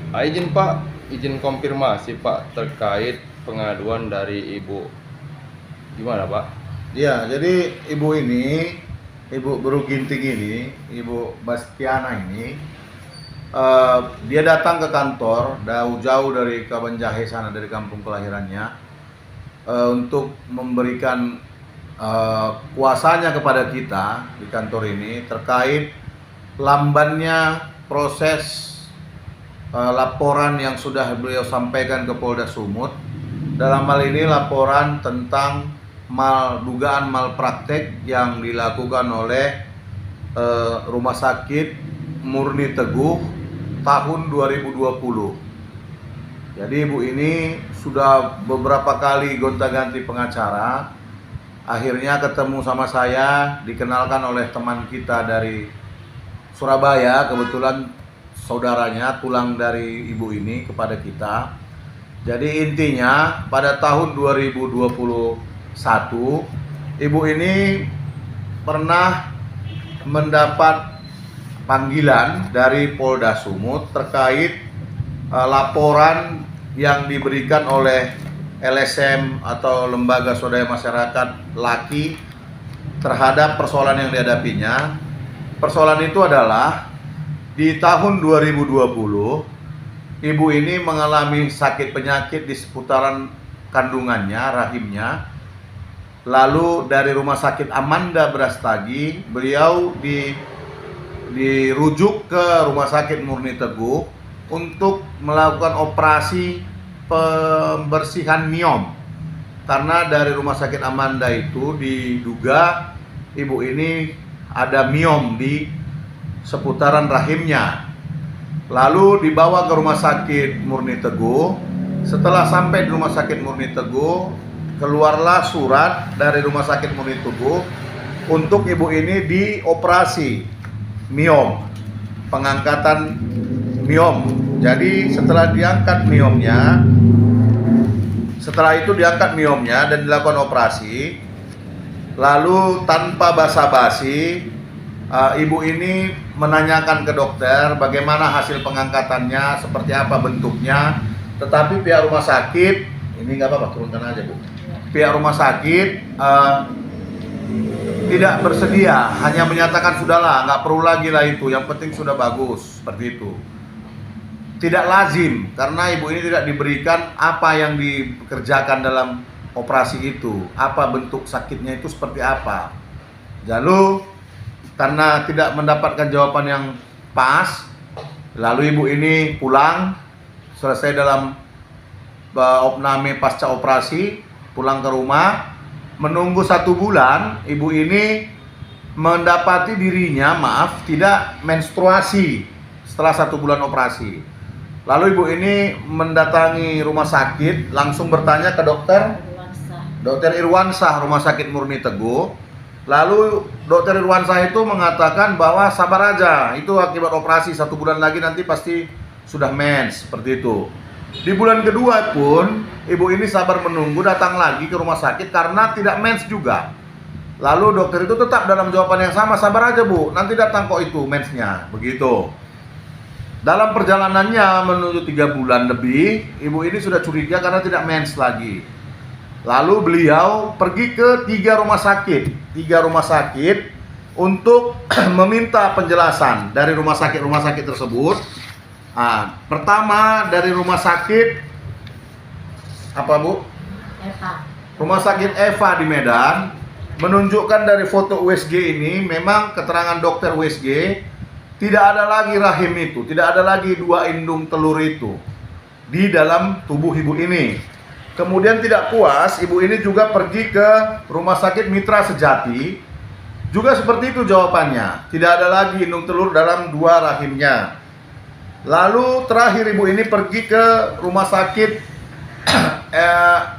Izin Pak, izin konfirmasi Pak terkait pengaduan dari Ibu. Gimana Pak? Ya, jadi ibu ini, ibu Buru Ginting ini, ibu Bastiana ini, dia datang ke kantor jauh-jauh dari Kabanjahe sana, dari kampung kelahirannya, untuk memberikan kuasanya kepada kita di kantor ini terkait lambannya proses laporan yang sudah beliau sampaikan ke Polda Sumut. Dalam hal ini laporan tentang dugaan malpraktek yang dilakukan oleh Rumah Sakit Murni Teguh tahun 2020. Jadi ibu ini sudah beberapa kali gonta-ganti pengacara. Akhirnya ketemu sama saya, dikenalkan oleh teman kita dari Surabaya, kebetulan saudaranya tulang dari ibu ini kepada kita. Jadi intinya pada tahun 2021 ibu ini pernah mendapat panggilan dari Polda Sumut terkait laporan yang diberikan oleh LSM atau Lembaga Swadaya Masyarakat Laki terhadap persoalan yang dihadapinya. Persoalan itu adalah di tahun 2020 ibu ini mengalami sakit penyakit di seputaran kandungannya, rahimnya. Lalu dari Rumah Sakit Amanda Brastagi, beliau dirujuk ke Rumah Sakit Murni Teguh untuk melakukan operasi pembersihan miom. Karena dari Rumah Sakit Amanda itu diduga ibu ini ada miom di seputaran rahimnya. Lalu dibawa ke Rumah Sakit Murni Teguh. Setelah sampai di Rumah Sakit Murni Teguh, keluarlah surat dari Rumah Sakit Murni Teguh untuk ibu ini dioperasi miom, pengangkatan miom. Jadi setelah itu diangkat miomnya dan dilakukan operasi. Lalu tanpa basa-basi, ibu ini menanyakan ke dokter bagaimana hasil pengangkatannya, seperti apa bentuknya. Tetapi pihak rumah sakit, ini nggak apa-apa, turunkan aja Bu. Pihak rumah sakit tidak bersedia, hanya menyatakan sudahlah, nggak perlu lagi lah itu, yang penting sudah bagus, seperti itu. Tidak lazim, karena ibu ini tidak diberikan apa yang dikerjakan dalam operasi itu, apa bentuk sakitnya itu seperti apa. Lalu karena tidak mendapatkan jawaban yang pas, lalu ibu ini pulang, selesai dalam opname pasca operasi, pulang ke rumah, menunggu 1 bulan, ibu ini mendapati dirinya, tidak menstruasi setelah 1 bulan operasi. Lalu ibu ini mendatangi rumah sakit, langsung bertanya ke Dokter Irwansah Rumah Sakit Murni Teguh. Lalu Dokter Irwansah itu mengatakan bahwa sabar aja, itu akibat operasi, 1 bulan lagi nanti pasti sudah mens, seperti itu. Di bulan kedua pun ibu ini sabar menunggu, datang lagi ke rumah sakit karena tidak mens juga. Lalu dokter itu tetap dalam jawaban yang sama, sabar aja Bu, nanti datang kok itu mensnya, begitu. Dalam perjalanannya menuju 3 bulan lebih, ibu ini sudah curiga karena tidak mens lagi. Lalu beliau pergi ke 3 rumah sakit untuk meminta penjelasan dari rumah sakit tersebut. Pertama dari rumah sakit apa Bu? Eva. Rumah sakit Eva di Medan menunjukkan dari foto USG ini, memang keterangan dokter USG tidak ada lagi rahim itu, tidak ada lagi 2 indung telur itu di dalam tubuh ibu ini. Kemudian tidak puas, ibu ini juga pergi ke Rumah Sakit Mitra Sejati. Juga seperti itu jawabannya, tidak ada lagi indung telur dalam 2 rahimnya. Lalu terakhir ibu ini pergi ke Rumah Sakit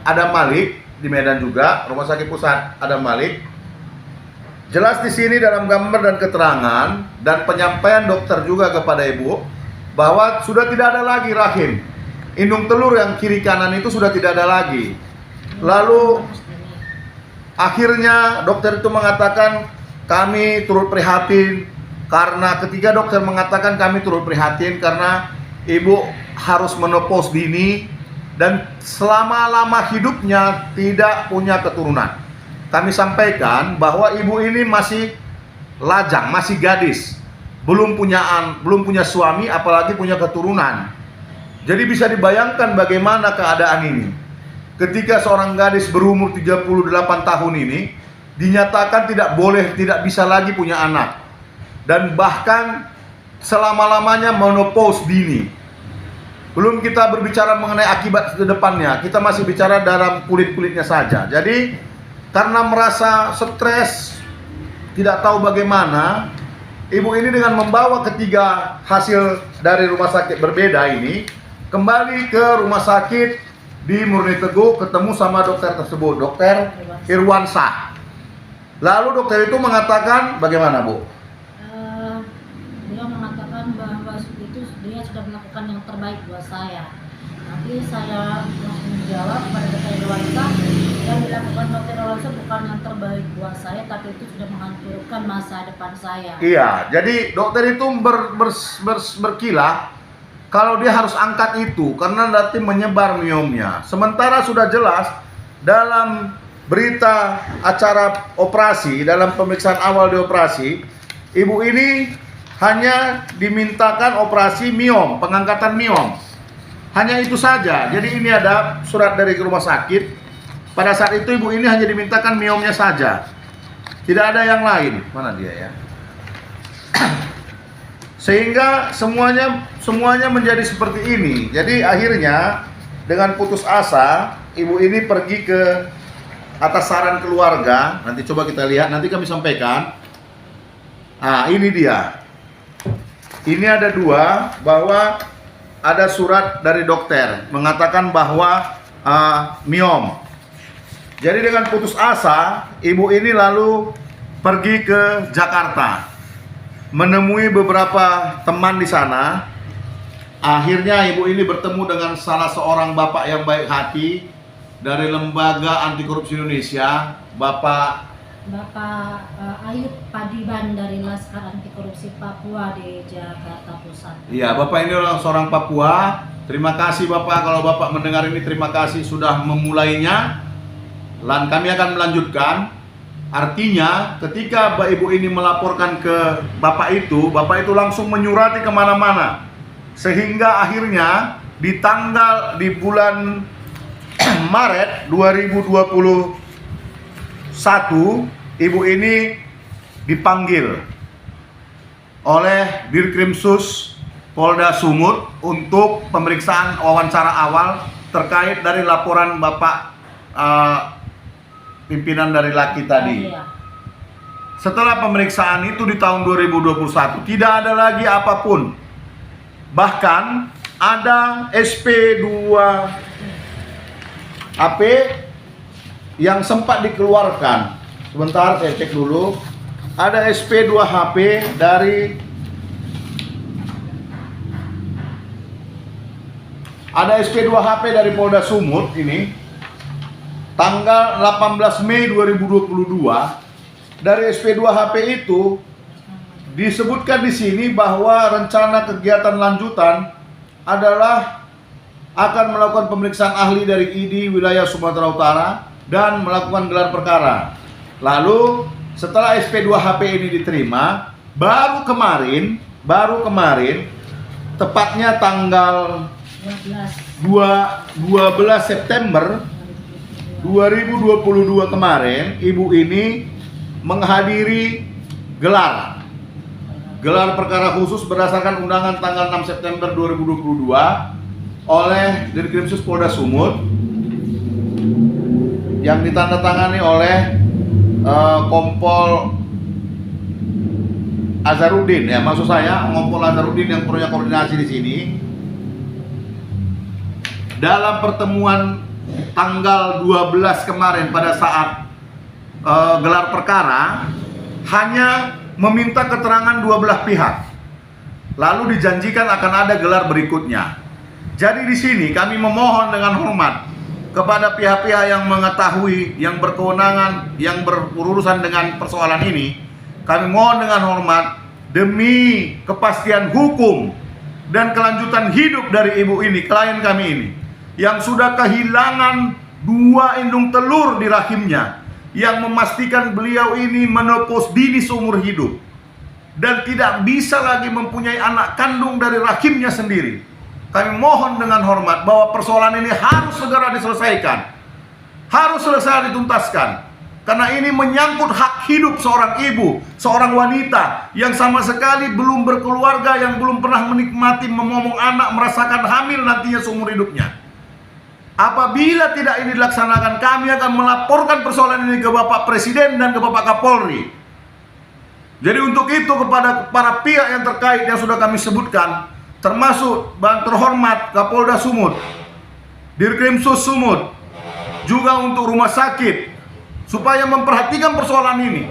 Adam Malik di Medan juga, Rumah Sakit Pusat Adam Malik. Jelas di sini dalam gambar dan keterangan dan penyampaian dokter juga kepada ibu bahwa sudah tidak ada lagi rahim. Indung telur yang kiri kanan itu sudah tidak ada lagi. Lalu akhirnya dokter itu mengatakan, kami turut prihatin karena ketiga dokter mengatakan kami turut prihatin karena ibu harus menopause dini dan selama-lama hidupnya tidak punya keturunan. Kami sampaikan bahwa ibu ini masih lajang, masih gadis, belum punya suami, apalagi punya keturunan. Jadi bisa dibayangkan bagaimana keadaan ini. Ketika seorang gadis berumur 38 tahun ini dinyatakan tidak bisa lagi punya anak. Dan bahkan selama-lamanya menopause dini. Belum kita berbicara mengenai akibat ke depannya, kita masih bicara dalam kulit-kulitnya saja. Jadi karena merasa stres, tidak tahu bagaimana, ibu ini dengan membawa ketiga hasil dari rumah sakit berbeda ini kembali ke rumah sakit di Murni Teguh, ketemu sama dokter tersebut, Dokter Irwansyah. Lalu dokter itu mengatakan bagaimana, Bu? Dia mengatakan bahwa itu dia sudah melakukan yang terbaik buat saya. Nanti saya langsung menjawab kepada dokter Irwansyah, yang dilakukan dokter Irwansyah bukan yang terbaik buat saya, tapi itu sudah menghancurkan masa depan saya. Iya, jadi dokter itu berkilah kalau dia harus angkat itu karena nanti menyebar miomnya. Sementara sudah jelas dalam berita acara operasi, dalam pemeriksaan awal di operasi, ibu ini hanya dimintakan operasi miom, pengangkatan miom. Hanya itu saja. Jadi ini ada surat dari rumah sakit. Pada saat itu ibu ini hanya dimintakan miomnya saja. Tidak ada yang lain. Mana dia ya? Sehingga semuanya menjadi seperti ini. Jadi akhirnya dengan putus asa, ibu ini pergi ke atas saran keluarga. Nanti coba kita lihat, nanti kami sampaikan. Nah, ini dia. Ini ada dua, bahwa ada surat dari dokter mengatakan bahwa miom. Jadi dengan putus asa, ibu ini lalu pergi ke Jakarta, menemui beberapa teman di sana. Akhirnya ibu ini bertemu dengan salah seorang bapak yang baik hati dari Lembaga Anti Korupsi Indonesia, Bapak Ayub Padiban dari Laskar Anti Korupsi Papua di Jakarta Pusat. Iya, Bapak ini orang seorang Papua. Terima kasih Bapak, kalau Bapak mendengar ini terima kasih sudah memulainya. Dan kami akan melanjutkan. Artinya ketika ibu ini melaporkan ke Bapak itu langsung menyurati kemana-mana. Sehingga akhirnya di bulan Maret 2021 ibu ini dipanggil oleh Dirkrimsus Polda Sumut untuk pemeriksaan wawancara awal terkait dari laporan Bapak pimpinan dari laki tadi. Setelah pemeriksaan itu di tahun 2021 tidak ada lagi apapun. Bahkan ada SP2HP yang sempat dikeluarkan. Sebentar saya cek dulu. Ada SP2HP dari Polda Sumut ini tanggal 18 Mei 2022. Dari SP2HP itu disebutkan di sini bahwa rencana kegiatan lanjutan adalah akan melakukan pemeriksaan ahli dari ID wilayah Sumatera Utara dan melakukan gelar perkara. Lalu setelah SP2HP ini diterima, baru kemarin tepatnya tanggal 12 September 2022 kemarin, ibu ini menghadiri gelar perkara khusus berdasarkan undangan tanggal 6 September 2022 oleh Dirkrimsus Polda Sumut yang ditandatangani oleh Kompol Azharuddin, ya maksud saya Kompol Azharuddin yang punya koordinasi di sini. Dalam pertemuan tanggal 12 kemarin pada saat gelar perkara hanya meminta keterangan dua belah pihak. Lalu dijanjikan akan ada gelar berikutnya. Jadi di sini kami memohon dengan hormat kepada pihak-pihak yang mengetahui, yang berkewenangan, yang berurusan dengan persoalan ini. Kami mohon dengan hormat demi kepastian hukum dan kelanjutan hidup dari ibu ini, klien kami ini, yang sudah kehilangan 2 indung telur di rahimnya, yang memastikan beliau ini menopause dini seumur hidup dan tidak bisa lagi mempunyai anak kandung dari rahimnya sendiri. Kami mohon dengan hormat bahwa persoalan ini harus segera diselesaikan, harus selesai dituntaskan, karena ini menyangkut hak hidup seorang ibu, seorang wanita yang sama sekali belum berkeluarga, yang belum pernah menikmati memomong anak, merasakan hamil nantinya seumur hidupnya. Apabila tidak ini dilaksanakan, kami akan melaporkan persoalan ini ke Bapak Presiden dan ke Bapak Kapolri. Jadi untuk itu, kepada para pihak yang terkait yang sudah kami sebutkan, termasuk Bang terhormat Kapolda Sumut, Dirkrimsus Sumut, juga untuk rumah sakit, supaya memperhatikan persoalan ini.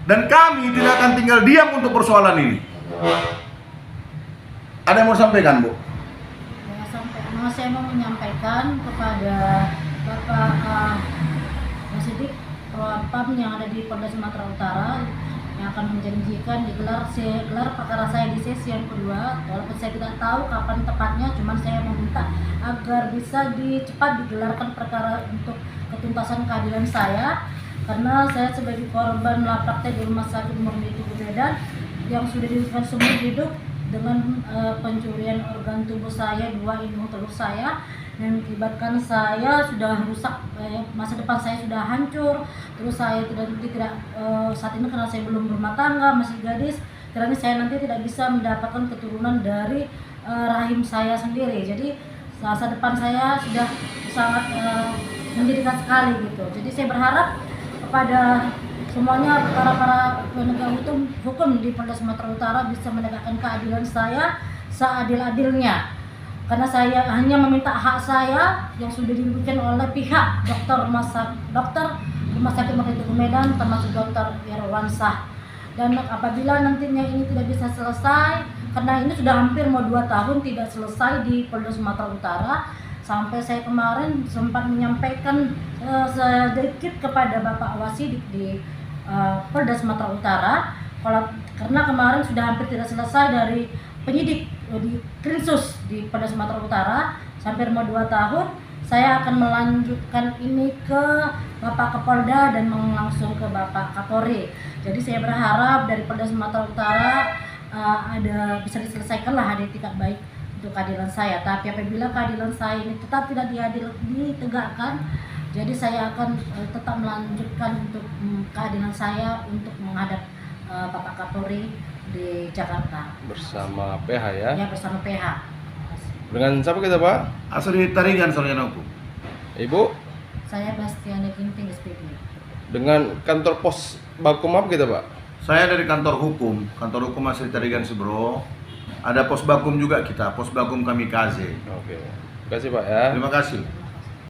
Dan kami tidak akan tinggal diam untuk persoalan ini. Ada yang mau sampaikan, Bu? Saya mau menyampaikan kepada Bapak Sidik Propam yang ada di Polda Sumatera Utara, yang akan menjanjikan gelar perkara saya di sesi yang kedua. Walaupun saya tidak tahu kapan tepatnya, cuman saya meminta agar bisa cepat digelarkan perkara untuk ketuntasan keadilan saya, karena saya sebagai korban malapraktek di Rumah Sakit Murni Tugu Medan yang sudah dihukum seumur hidup dengan pencurian organ tubuh saya, 2 indung telur saya, dan mengakibatkan saya sudah rusak, masa depan saya sudah hancur. Terus saya tidak saat ini karena saya belum berumah tangga, masih gadis, karena saya nanti tidak bisa mendapatkan keturunan dari rahim saya sendiri. Jadi masa depan saya sudah sangat menjadikan sekali gitu. Jadi saya berharap kepada semuanya para penegak hukum di Polda Sumatera Utara bisa menegakkan keadilan saya seadil-adilnya, karena saya hanya meminta hak saya yang sudah diberikan oleh pihak dokter Rumah Sakit Murni Tugu Medan, termasuk Dokter Irwansah. Dan apabila nantinya ini tidak bisa selesai, karena ini sudah hampir mau 2 tahun tidak selesai di Polda Sumatera Utara, sampai saya kemarin sempat menyampaikan sedikit kepada Bapak Wasidik di Polda Sumatera Utara, karena kemarin sudah hampir tidak selesai dari penyidik di Krimsus di Polda Sumatera Utara, sampai 2 tahun. Saya akan melanjutkan ini ke Bapak Kapolda dan langsung ke Bapak Kapolri. Jadi saya berharap dari Polda Sumatera Utara bisa diselesaikanlah di tingkat baik untuk keadilan saya. Tapi apabila keadilan saya ini tetap tidak ditegakkan, jadi saya akan tetap melanjutkan untuk keadilan saya untuk menghadap Bapak Kapolri di Jakarta. Bersama PH ya? Ya, bersama PH. Dengan siapa kita, Pak? Asli Tarigan, Sarjana Hukum. Ibu? Saya Bastiana Ginting, SPP. Dengan kantor pos Bakum apa kita, Pak? Saya dari kantor hukum Asri Tarigan Subro. Ada pos Bakum juga kita, pos Bakum Kamikaze. Oke. Terima kasih, Pak ya. Terima kasih.